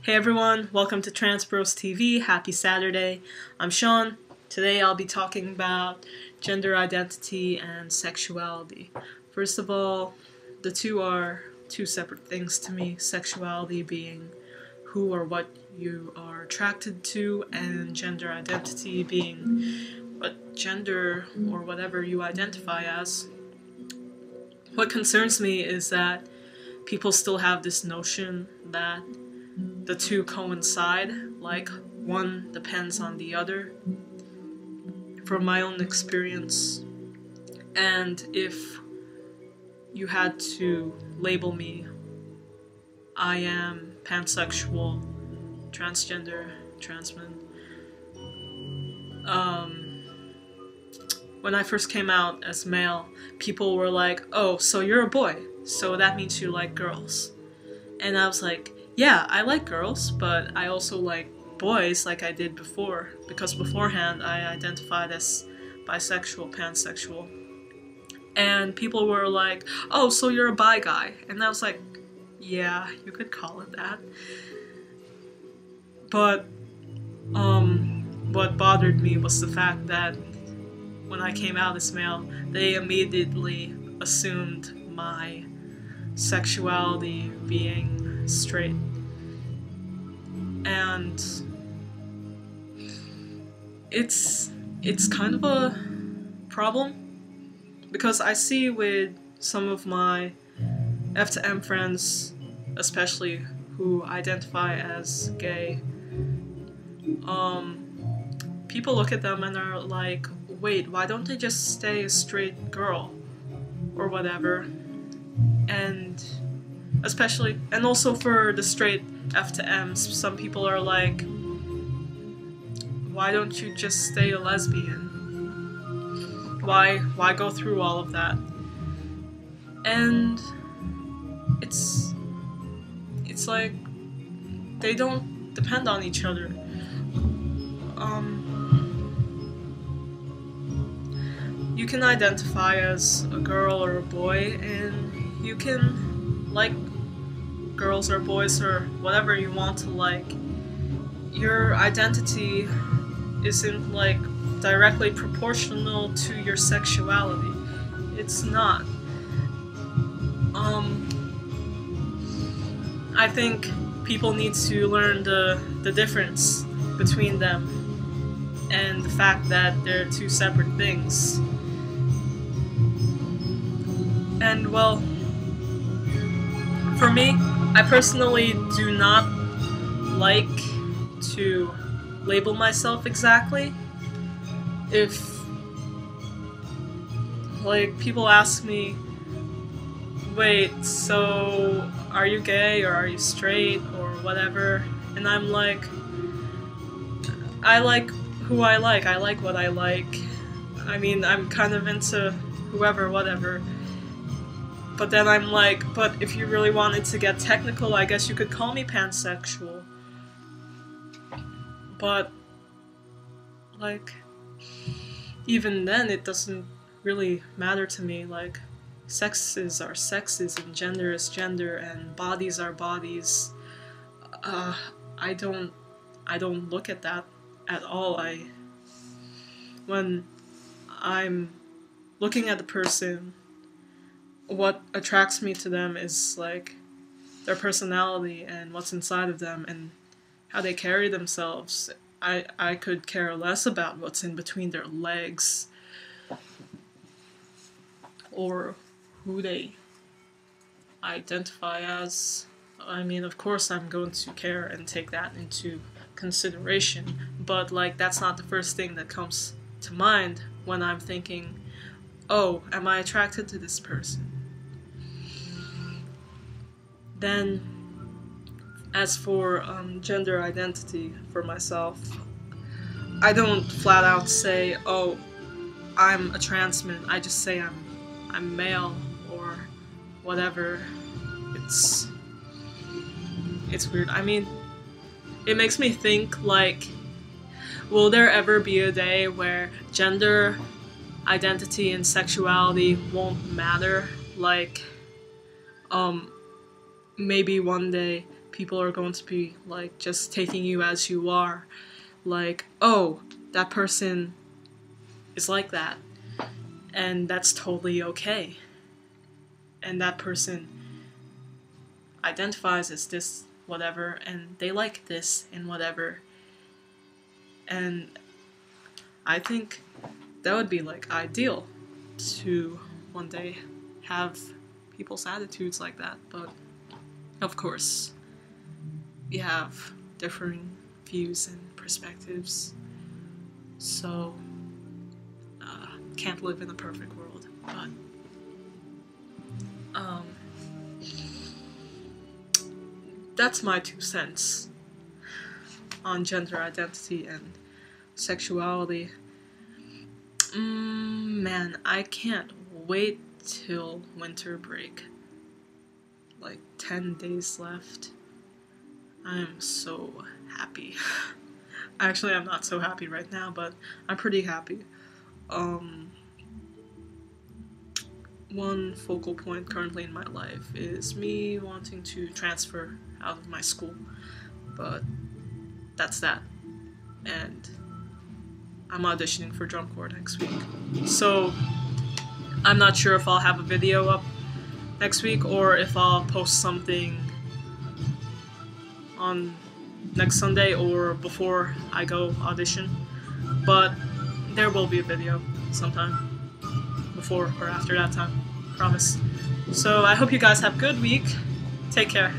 Hey everyone, welcome to TransBrosTV. Happy Saturday. I'm Sean. Today I'll be talking about gender identity and sexuality. First of all, the two are two separate things to me. Sexuality being who or what you are attracted to, and gender identity being what gender or whatever you identify as. What concerns me is that people still have this notion that the two coincide, like one depends on the other. From my own experience, and if you had to label me, I am pansexual, transgender, transman. When I first came out as male, people were like, oh, so you're a boy, so that means you like girls. And I was like, yeah, I like girls, but I also like boys like I did before, because beforehand I identified as bisexual, pansexual. And people were like, oh, so you're a bi guy. And I was like, yeah, you could call it that. But what bothered me was the fact that when I came out as male, they immediately assumed my sexuality being straight. And it's kind of a problem, because I see with some of my F to M friends, especially who identify as gay, people look at them and are like, wait, why don't they just stay a straight girl or whatever? And especially, and also for the straight F to M's, some people are like, why don't you just stay a lesbian? Why go through all of that? And it's like they don't depend on each other. You can identify as a girl or a boy, and you can like girls or boys or whatever you want to like. Your identity isn't like directly proportional to your sexuality. It's not. I think people need to learn the difference between them and the fact that they're two separate things. And well, for me, I personally do not like to label myself exactly. If, like, people ask me, wait, so are you gay or are you straight or whatever, and I'm like, I like who I like what I like. I mean, I'm kind of into whoever, whatever. But then I'm like, but if you really wanted to get technical, I guess you could call me pansexual. But, like, even then, it doesn't really matter to me. Like, sexes are sexes, and gender is gender, and bodies are bodies. I don't look at that at all. When I'm looking at the person, what attracts me to them is like their personality and what's inside of them and how they carry themselves. I could care less about what's in between their legs or who they identify as. I mean, of course I'm going to care and take that into consideration, but like that's not the first thing that comes to mind when I'm thinking, oh, am I attracted to this person? Then, as for gender identity for myself, I don't flat out say, oh, I'm a transman. I just say I'm male or whatever. It's weird. I mean, it makes me think, like, will there ever be a day where gender identity and sexuality won't matter? Like, maybe one day people are going to be like just taking you as you are, like, oh, that person is like that, and that's totally okay, and that person identifies as this whatever, and they like this and whatever. And I think that would be like ideal to one day have people's attitudes like that. But of course, we have differing views and perspectives, so can't live in a perfect world. But that's my 2 cents on gender identity and sexuality. Man, I can't wait till winter break. Like 10 days left. I am so happy. Actually, I'm not so happy right now, but I'm pretty happy. One focal point currently in my life is me wanting to transfer out of my school, but that's that. And I'm auditioning for drum corps next week, so I'm not sure if I'll have a video up next week or if I'll post something on next Sunday or before I go audition, but there will be a video sometime before or after that time, promise. So I hope you guys have a good week. Take care.